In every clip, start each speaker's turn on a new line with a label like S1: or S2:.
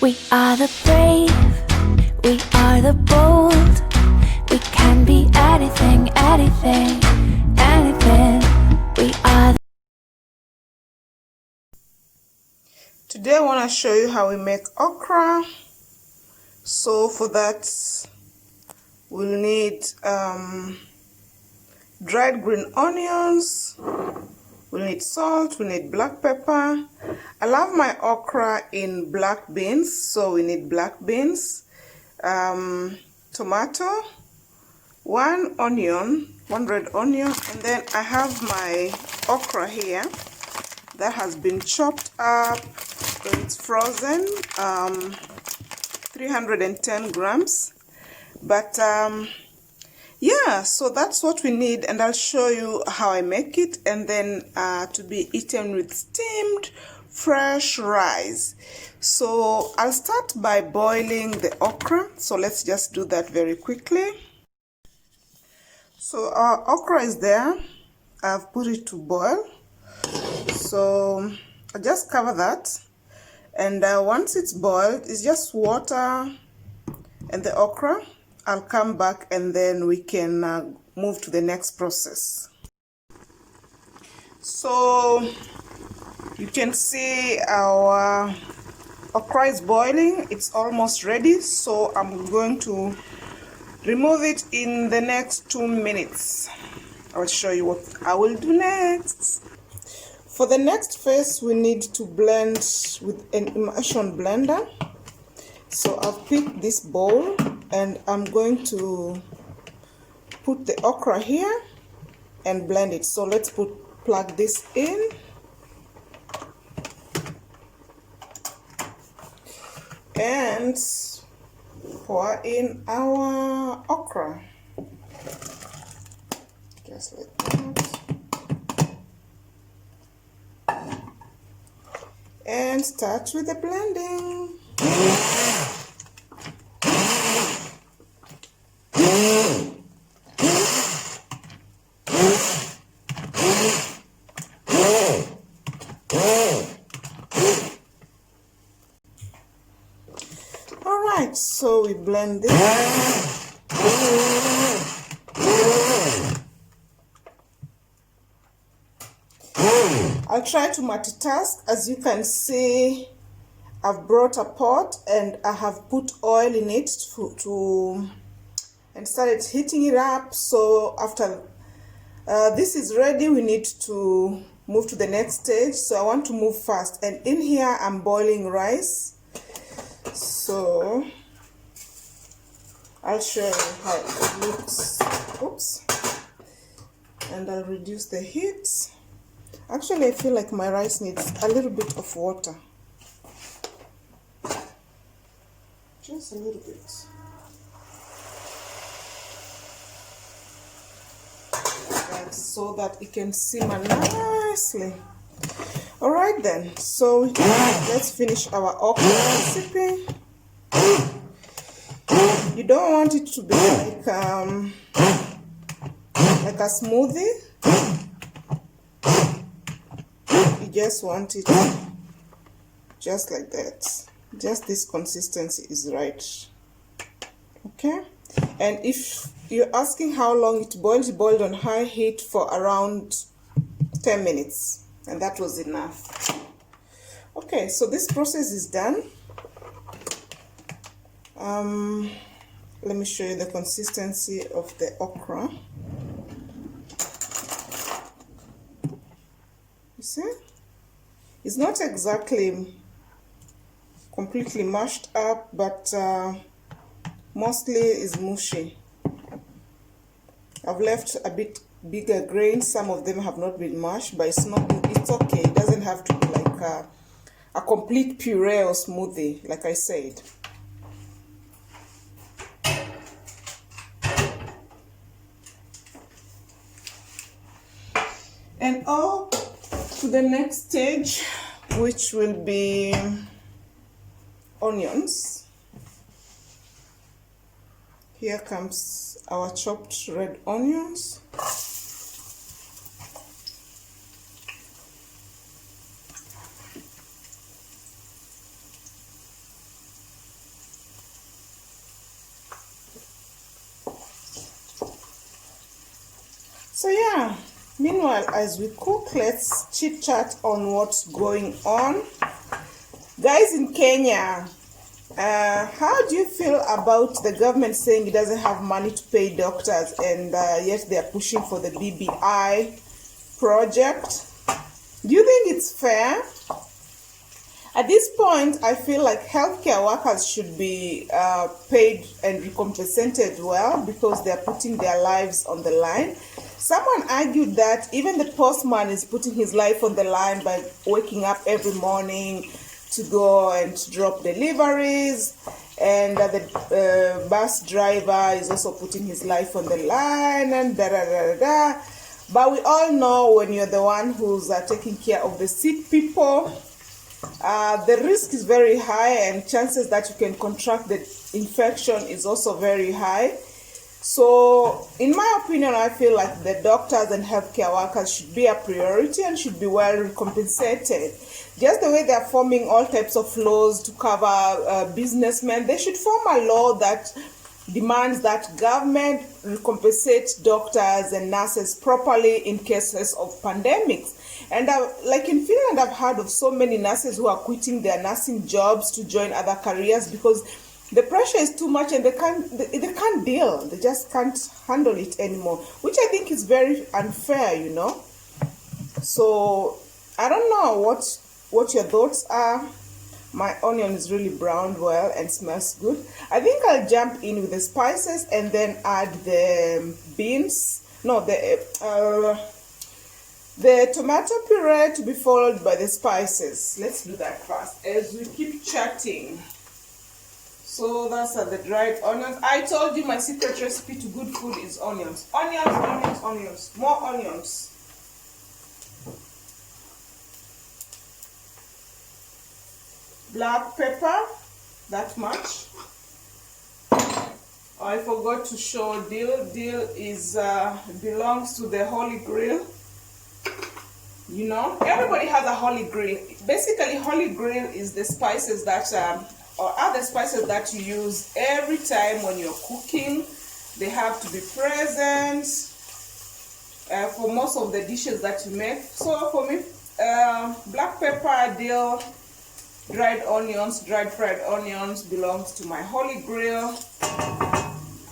S1: We are the brave, we are the bold. We can be anything, anything, anything. We are the
S2: Today I want to show you how we make okra. So for that we'll need dried green onions, we'll need salt, we'll need black pepper. I love my okra in black beans, so we need black beans, tomato, one red onion, and then I have my okra here that has been chopped up. It's frozen, 310 grams, but yeah, so that's what we need, and I'll show you how I make it, and then to be eaten with steamed fresh rice. So I'll start by boiling the okra, so let's just do that very quickly. So our okra is there. I've put it to boil, so I'll just cover that, and once it's boiled, it's just water and the okra. I'll come back and then we can move to the next process. So you can see our okra is boiling. It's almost ready, so I'm going to remove it in the next 2 minutes. I'll show you what I will do next. For the next phase, we need to blend with an immersion blender. So I've picked this bowl and I'm going to put the okra here and blend it. So let's plug this in. And pour in our okra. Just like that. And start with the blending. Alright, so we blend this. I'll try to multitask. As you can see, I've brought a pot and I have put oil in it and started heating it up. So after this is ready, we need to move to the next stage. So I want to move fast, and in here I'm boiling rice. So I'll show you how it looks. Oops. And I'll reduce the heat. Actually, I feel like my rice needs a little bit of water. Just a little bit. And so that it can simmer nicely. Alright then, so let's finish our okra recipe. You don't want it to be like a smoothie. You just want it just like that. Just this consistency is right. Okay? And if you're asking how long it boiled on high heat for around 10 minutes. And that was enough. Okay, so this process is done. Let me show you the consistency of the okra. You see? It's not exactly completely mashed up, but mostly is mushy. I've left a bit bigger grains. Some of them have not been mashed, but it's okay. It doesn't have to be like a complete puree or smoothie, like I said. And on to the next stage, which will be onions. Here comes our chopped red onions. Meanwhile, as we cook, let's chit chat on what's going on. Guys in Kenya, how do you feel about the government saying it doesn't have money to pay doctors, and yet they are pushing for the BBI project? Do you think it's fair? At this point, I feel like healthcare workers should be paid and recompensated well because they are putting their lives on the line. Someone argued that even the postman is putting his life on the line by waking up every morning to go and drop deliveries, and the bus driver is also putting his life on the line, and da da da da da. But we all know when you're the one who's taking care of the sick people, the risk is very high, and chances that you can contract the infection is also very high. So, in my opinion, I feel like the doctors and healthcare workers should be a priority and should be well compensated. Just the way they are forming all types of laws to cover businessmen, they should form a law that demands that government recompensate doctors and nurses properly in cases of pandemics. And like in Finland, I've heard of so many nurses who are quitting their nursing jobs to join other careers because the pressure is too much and they can't deal. They just can't handle it anymore, which I think is very unfair, you know. So I don't know what your thoughts are. My onion is really browned well and smells good. I think I'll jump in with the spices and then add the beans. No, the tomato puree to be followed by the spices. Let's do that first as we keep chatting. So that's the dried onions. I told you my secret recipe to good food is onions. Onions, onions, onions. More onions. Black pepper, that much. Oh, I forgot to show dill. Dill is belongs to the Holy Grail. You know, everybody has a Holy Grail. Basically, Holy Grail is the spices that or other spices that you use every time when you're cooking. They have to be present for most of the dishes that you make. So for me, black pepper, dill, dried onions, dried fried onions belongs to my Holy Grail.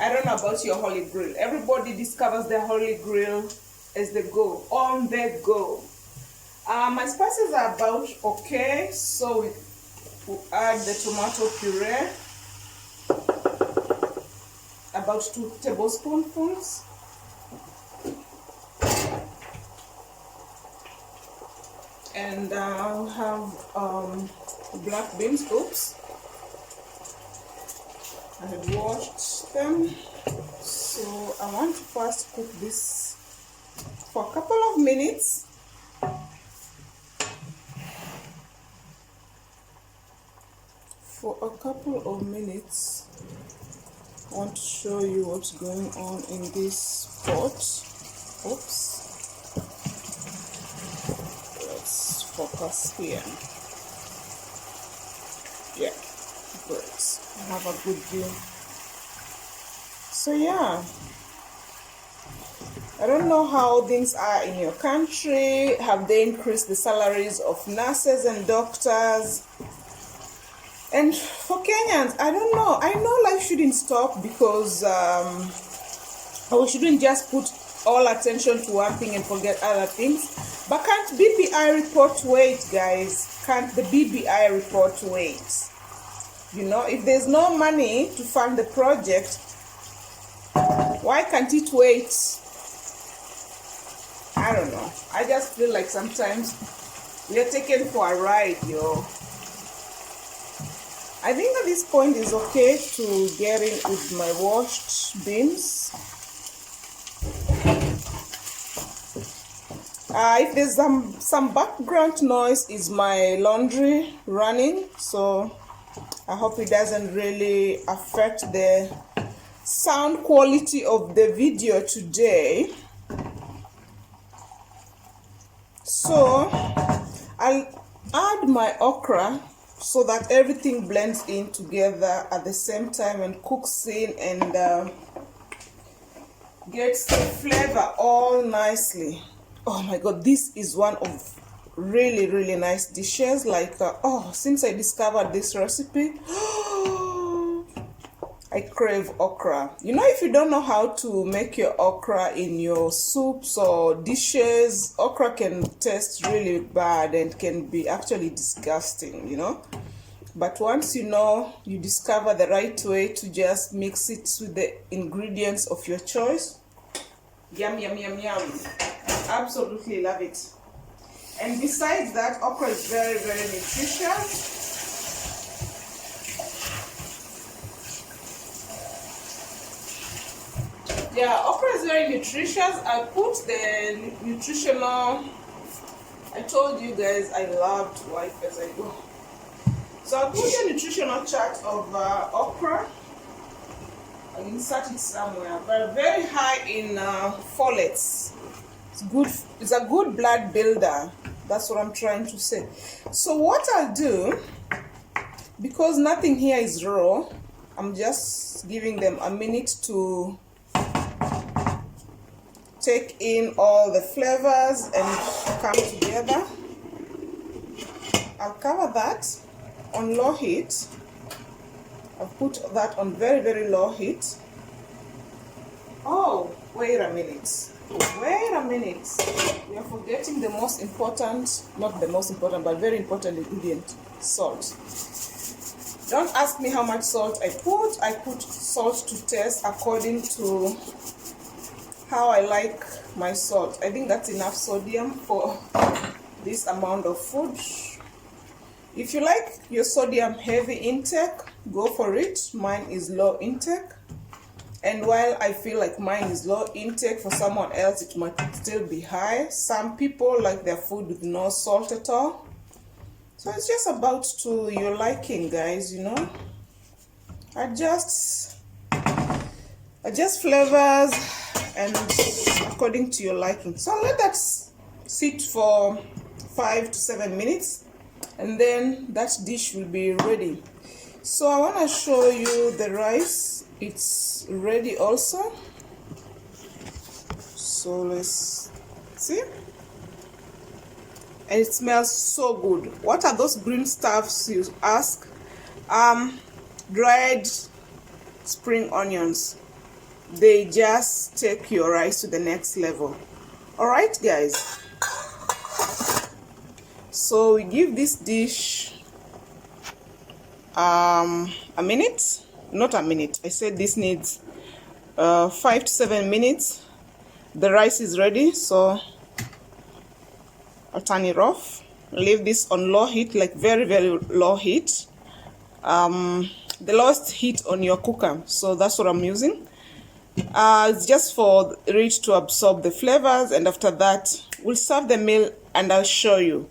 S2: I don't know about your Holy Grail. Everybody discovers their Holy Grail as they go, on the go. My spices are about okay, so we'll add the tomato puree, about 2 tablespoonfuls. And I'll have black beans. Oops, I had washed them. So I want to first cook this for a couple of minutes. For a couple of minutes, I want to show you what's going on in this pot. Oops. Let's focus here. Yeah, great. I have a good view. So yeah, I don't know how things are in your country. Have they increased the salaries of nurses and doctors? And for Kenyans, I don't know. I know life shouldn't stop because we shouldn't just put all attention to one thing and forget other things. But can't BBI report wait, guys? Can't the BBI report wait? You know, if there's no money to fund the project, why can't it wait? I don't know. I just feel like sometimes we are taken for a ride, yo. I think at this point it's okay to get in with my washed beans. If there's some background noise, is my laundry running, so I hope it doesn't really affect the sound quality of the video today. So I'll add my okra so that everything blends in together at the same time and cooks in and gets the flavor all nicely. Oh my god, this is one of really nice dishes. Like since I discovered this recipe, I crave okra. You know, if you don't know how to make your okra in your soups or dishes, okra can taste really bad and can be actually disgusting, you know. But once you know, you discover the right way to just mix it with the ingredients of your choice. Yum, yum, yum, yum. Absolutely love it. And besides that, okra is very nutritious. Yeah, okra is very nutritious. I put the nutritional, I told you guys I love to wipe as I go. So I put the nutritional chart of okra. I insert it somewhere, but very high in folates. It's good. It's a good blood builder. That's what I'm trying to say. So what I'll do, because nothing here is raw, I'm just giving them a minute to take in all the flavors and come together. I'll cover that on low heat. I'll put that on very low heat. Oh, wait a minute. Wait a minute. We are forgetting the most important, not the most important, but very important ingredient, salt. Don't ask me how much salt I put. I put salt to taste according to how I like my salt. I think that's enough sodium for this amount of food. If you like your sodium heavy intake, go for it. Mine is low intake. And while I feel like mine is low intake, for someone else it might still be high. Some people like their food with no salt at all. So it's just about to your liking, guys, you know. Adjust flavors and according to your liking. So let that sit for 5 to 7 minutes and then that dish will be ready. So I want to show you the rice. It's ready also. So let's see. And it smells so good. What are those green stuffs, you ask? Dried spring onions. They just take your rice to the next level. All right, guys. So we give this dish a minute. Not a minute. I said this needs 5 to 7 minutes. The rice is ready, so I'll turn it off. Leave this on low heat, like very low heat. The lowest heat on your cooker. So that's what I'm using. It's just for it to absorb the flavors, and after that we'll serve the meal and I'll show you.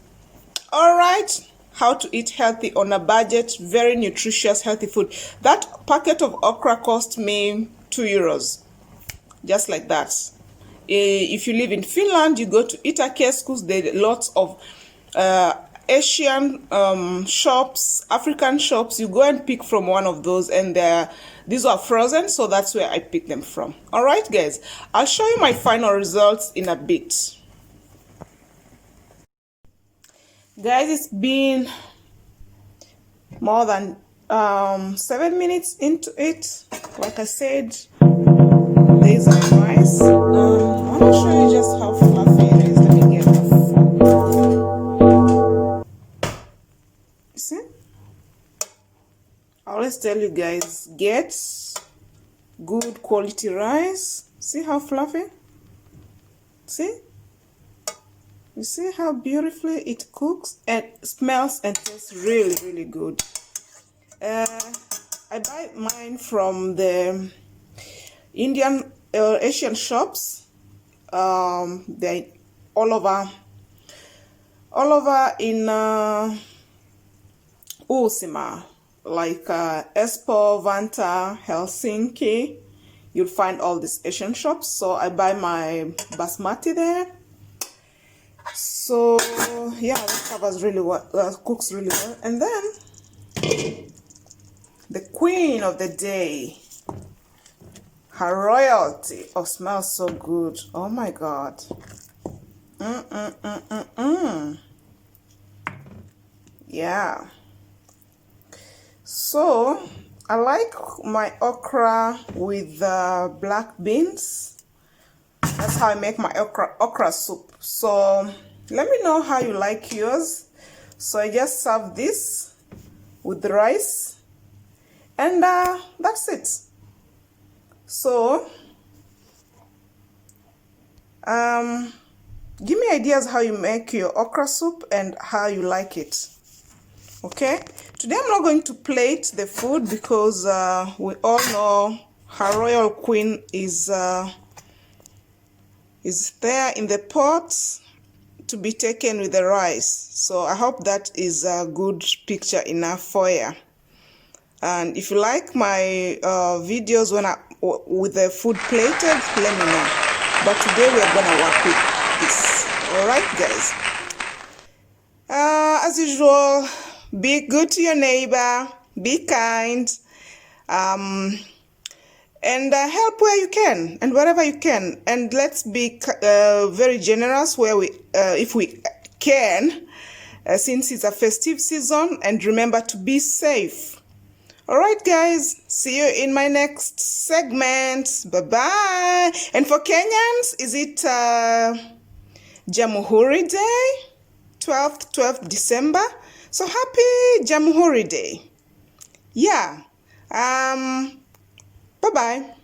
S2: All right, how to eat healthy on a budget, very nutritious healthy food. That packet of okra cost me €2, just like that. If you live in Finland, you go to Itakeskus. There are lots of Asian shops, African shops. You go and pick from one of those, and these are frozen, so that's where I pick them from. All right, guys, I'll show you my final results in a bit. Guys, it's been more than 7 minutes into it. Like I said, there's some rice. I want to show you just how fluffy it is. Let me get the food. You see? I always tell you guys, get good quality rice. See how fluffy? See? You see how beautifully it cooks and smells and tastes really good. I buy mine from the Indian Asian shops. They all over in Uusimaa, like Espoo, Vantaa, Helsinki. You'll find all these Asian shops. So I buy my basmati there. So yeah, that covers really well, cooks really well. And then the queen of the day, her royalty. Oh, smells so good. Oh my god. Yeah. So I like my okra with black beans. That's how I make my okra soup. So let me know how you like yours. So I just serve this with the rice, and that's it. So give me ideas how you make your okra soup and how you like it. Okay, today I'm not going to plate the food because we all know her royal queen is there in the pot to be taken with the rice. So I hope that is a good picture enough for you. And if you like my videos with the food plated, let me know. But today we are gonna work with this. All right, guys. As usual, be good to your neighbor, be kind, and help where you can and wherever you can. And let's be very generous if we can, since it's a festive season. And remember to be safe. All right, guys, see you in my next segment. Bye-bye. And for Kenyans, is it Jamhuri Day? 12th December. So happy Jamhuri Day. Yeah. Bye-bye.